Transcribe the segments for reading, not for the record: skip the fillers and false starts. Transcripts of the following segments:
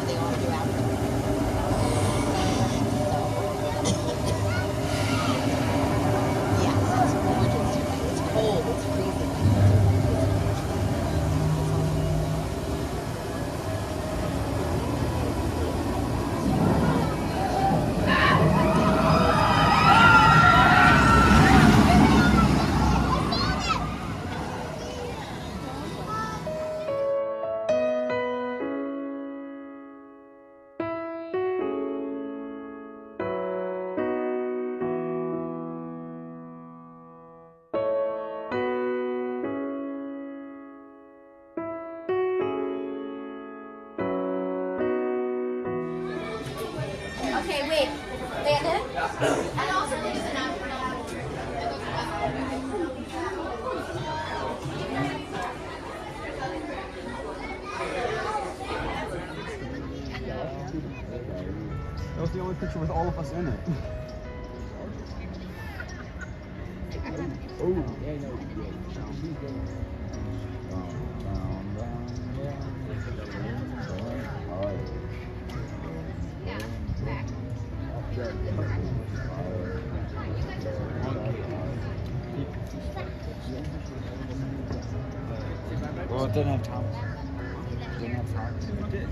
they all do after. Yes, it's gorgeous. It's cold. It's freezing. Okay, wait. Landon? And also there's an That was the only picture with all of us in it. Oh, yeah, no, well, it didn't have Thomas. It didn't have Thomas. It did.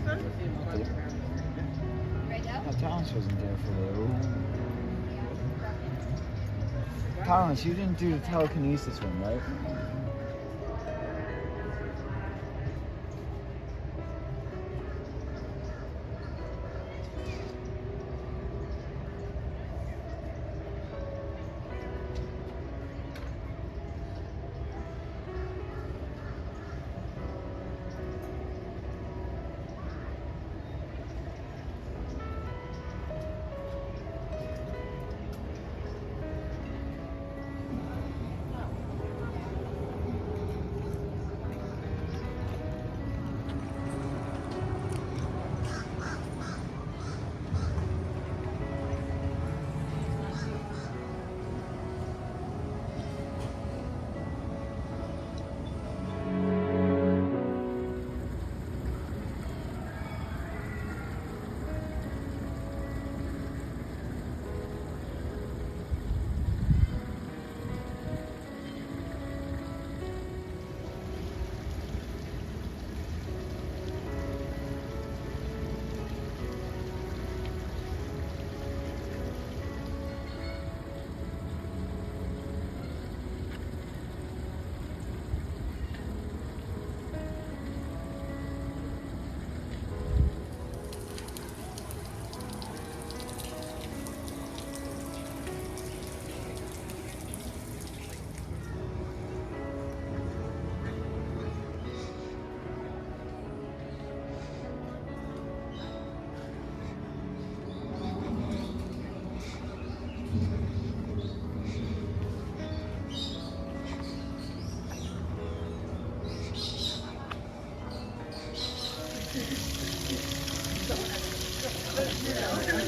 No, Thomas wasn't there for the. Thomas, you didn't do the telekinesis one, right?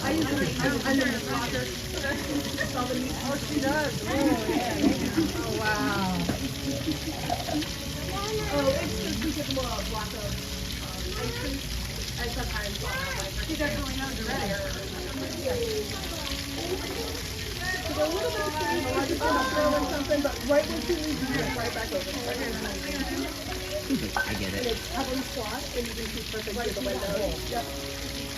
I know the process. Oh, she does. Oh, yeah. Oh, wow. Oh, it's just we get more block of ice cream. And sometimes she definitely knows already. So a little bit of food, I just want to throw in something, but right when she leaves, you get right back over. I get And it. it's heavily squashed, and you can see perfect through the window. Yep.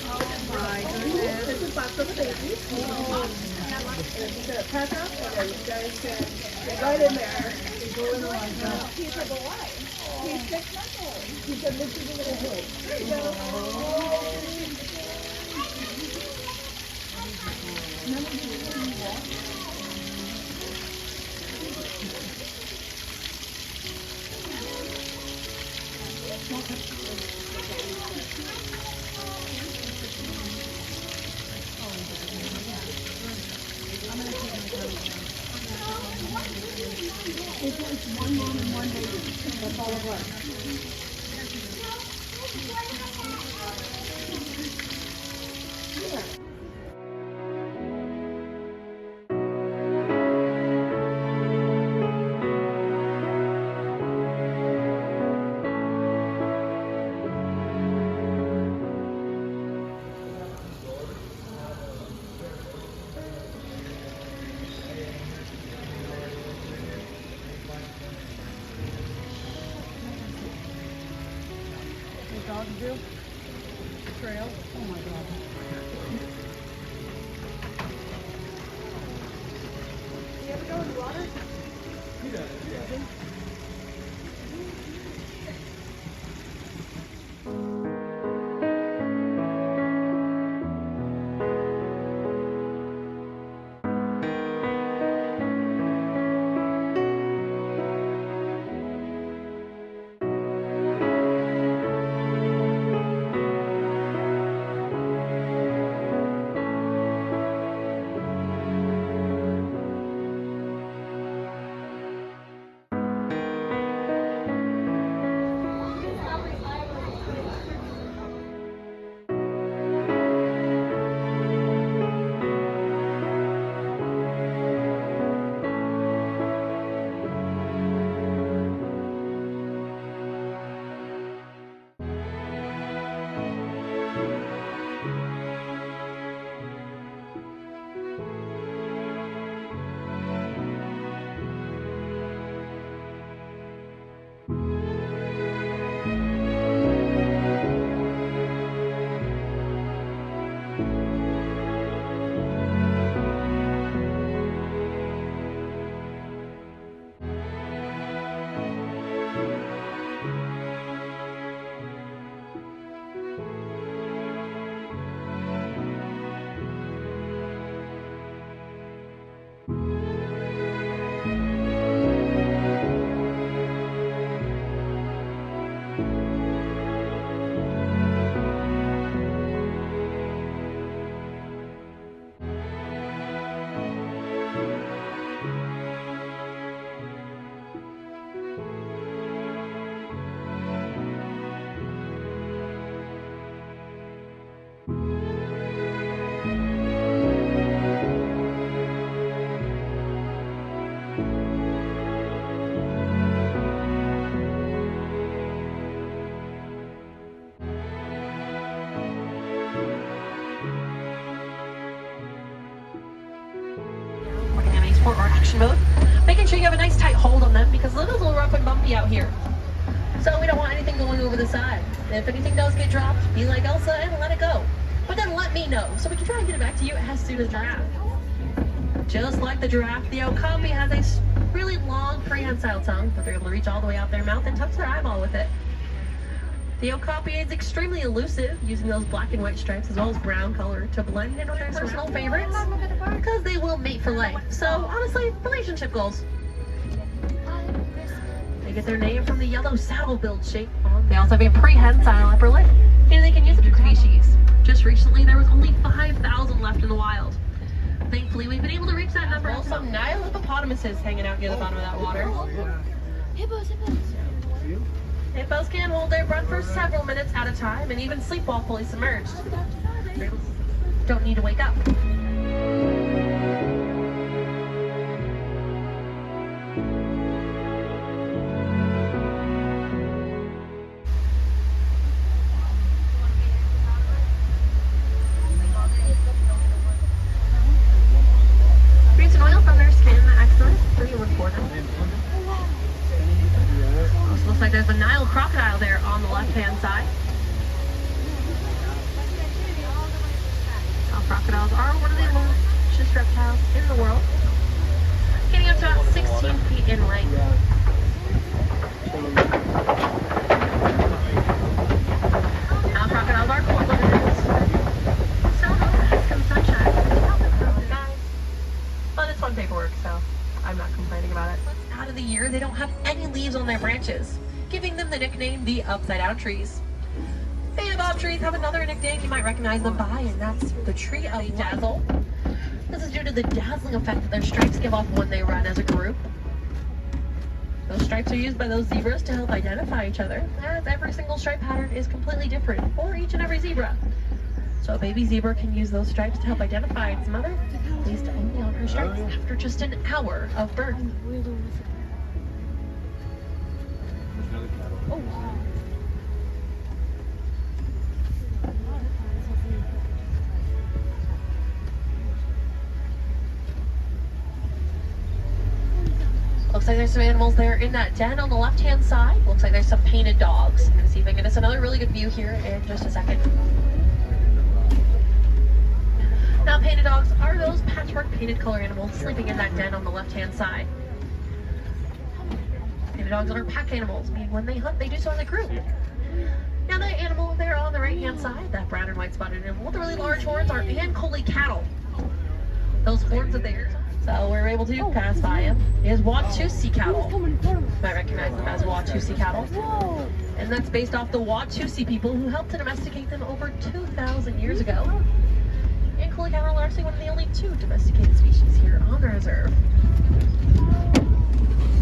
Oh my goodness. This is box for the baby. And she's gonna pack up, and then you guys can get right in there. He's a boy. He's 6 months old. She said, this is a little hood. There you go. It's one mom and one baby. That's all it was. do? Trail. Oh my god. You ever go in the water? Yeah. Sport or action mode, making sure you have a nice tight hold on them because it is a little rough and bumpy out here. So we don't want anything going over the side. If anything does get dropped, be like Elsa and let it go. But then let me know so we can try and get it back to you as soon as giraffe. Just like the giraffe, the okapi has a really long prehensile tongue that they're able to reach all the way out their mouth and touch their eyeball with it. The okapi is extremely elusive, using those black and white stripes as well as brown color to blend in with their personal favorites because they will mate for life. So honestly, relationship goals. They get their name from the yellow saddle build shape. They also have a prehensile upper lip, and they can use it to species. Just recently, there was only 5,000 left in the wild. Thankfully, we've been able to reach that number. Also, Nile hippopotamuses hanging out near the bottom of that water. Hippos. Hippos can hold their breath for several minutes at a time and even sleep while fully submerged. Don't need to wake up. Grease and oil from their skin, excellent. 31 for them. Also looks like there's a Nile crocodile there on the left-hand side. Now, crocodiles are one of the largest reptiles in the world, getting up to about 16 feet in length. Now, crocodiles are cold. Look at this. So, some sunshine. But it's fun paperwork, so I'm not complaining about it. Out of the year, they don't have any leaves on their branches, giving them the nickname the upside-down trees. Baobab trees have another nickname you might recognize them by, and that's the tree of dazzle. This is due to the dazzling effect that their stripes give off when they run as a group. Those stripes are used by those zebras to help identify each other, as every single stripe pattern is completely different for each and every zebra. So a baby zebra can use those stripes to help identify its mother, placed only on her stripes after just an hour of birth. looks like there's some animals there in that den on the left-hand side. Looks like there's some painted dogs. I'm gonna see if I can get us another really good view here in just a second. Now, painted dogs are those patchwork painted color animals sleeping in that den on the left-hand side. Painted dogs are pack animals, meaning when they hunt, they do so as a group. Now, the animal there on the right-hand side, that brown and white spotted animal with the really large horns, are Ankole cattle. Those horns of theirs. So we're able to pass by him. Is Watusi cattle. You might recognize them as Watusi cattle. And that's based off the Watusi people who helped to domesticate them over 2,000 years ago. Ankole cattle are actually one of the only 2 domesticated species here on the reserve.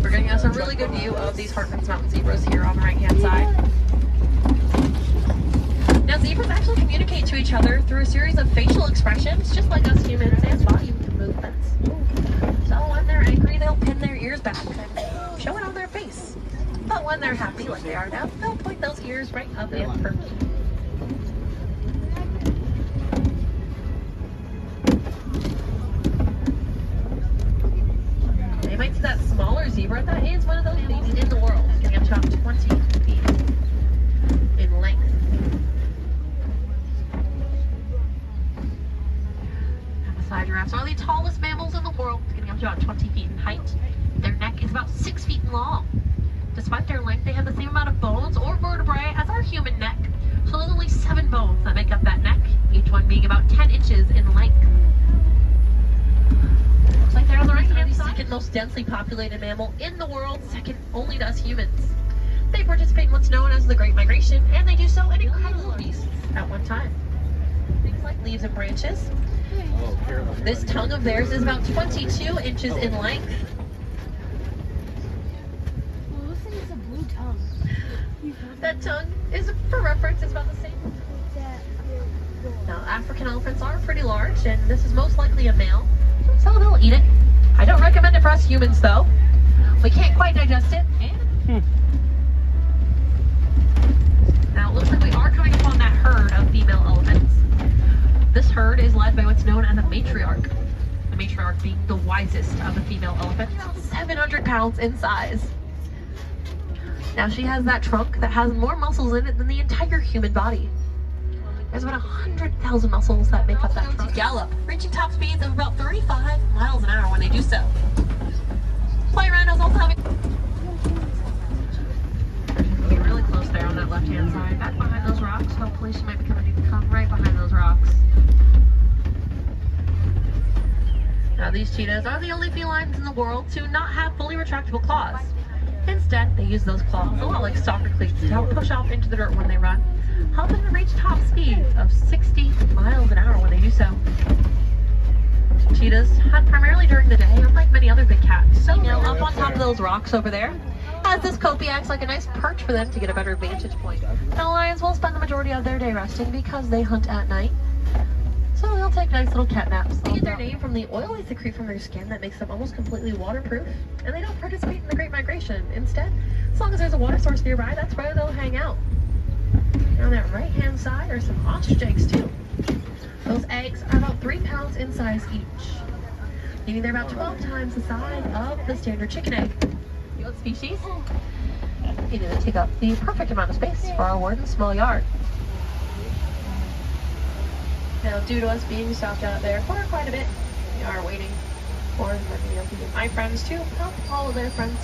We're getting us a really good view of these Hartman's mountain zebras here on the right-hand side. Now, zebras actually communicate to each other through a series of facial expressions, just like us humans, and body movements. So when they're angry, they'll pin their ears back and show it on their face. But when they're happy, like they are now, they'll point those ears right up and perky. You might see that smaller zebra. That is one of those babies in the world, getting up to about 20 feet in length. Side giraffes are the tallest mammals in the world, getting up to about 20 feet in height. Their neck is about 6 feet long. Despite their length, they have the same amount of bones or vertebrae as our human neck. So there's only 7 bones that make up that neck, each one being about 10 inches in length. Looks like they're on the right-hand side. The second most densely populated mammal in the world, second only to us humans. They participate in what's known as the Great Migration, and they do so in incredible beasts at one time. Things like leaves and branches. This tongue of theirs is about 22 inches in length. Well, listen, it's a blue tongue. That tongue is, for reference, is about the same. Now, African elephants are pretty large, and this is most likely a male, so they'll eat it. I don't recommend it for us humans, though. We can't quite digest it. Now, it looks like we are coming upon that herd of female elephants. This herd is led by what's known as a matriarch. The matriarch being the wisest of the female elephants, 700 pounds in size. Now she has that trunk that has more muscles in it than the entire human body. There's about 100,000 muscles that make up that trunk. Gallop, reaching top speeds of about 35 miles an hour when they do so. Flight rhinos also having... Getting really close there on that left-hand side, back behind those rocks. Hopefully she might be coming to come right behind those rocks. Now, these cheetahs are the only felines in the world to not have fully retractable claws. Instead, they use those claws, a lot like soccer cleats, to help push off into the dirt when they run, helping them reach top speeds of 60 miles an hour when they do so. Cheetahs hunt primarily during the day, unlike many other big cats. So, up on top of those rocks over there, as this copy acts like a nice perch for them to get a better vantage point. Now, lions will spend the majority of their day resting because they hunt at night. So they'll take nice little cat naps. They get their name from the oil they secrete from their skin that makes them almost completely waterproof. And they don't participate in the Great Migration. Instead, as long as there's a water source nearby, that's where they'll hang out. Now on that right-hand side are some ostrich eggs too. Those eggs are about 3 pounds in size each, meaning they're about 12 times the size of the standard chicken egg. What species? They take up the perfect amount of space for our warden's small yard. Now, due to us being stopped out there for quite a bit, we are waiting for many of my friends to help all of their friends.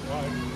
Bye.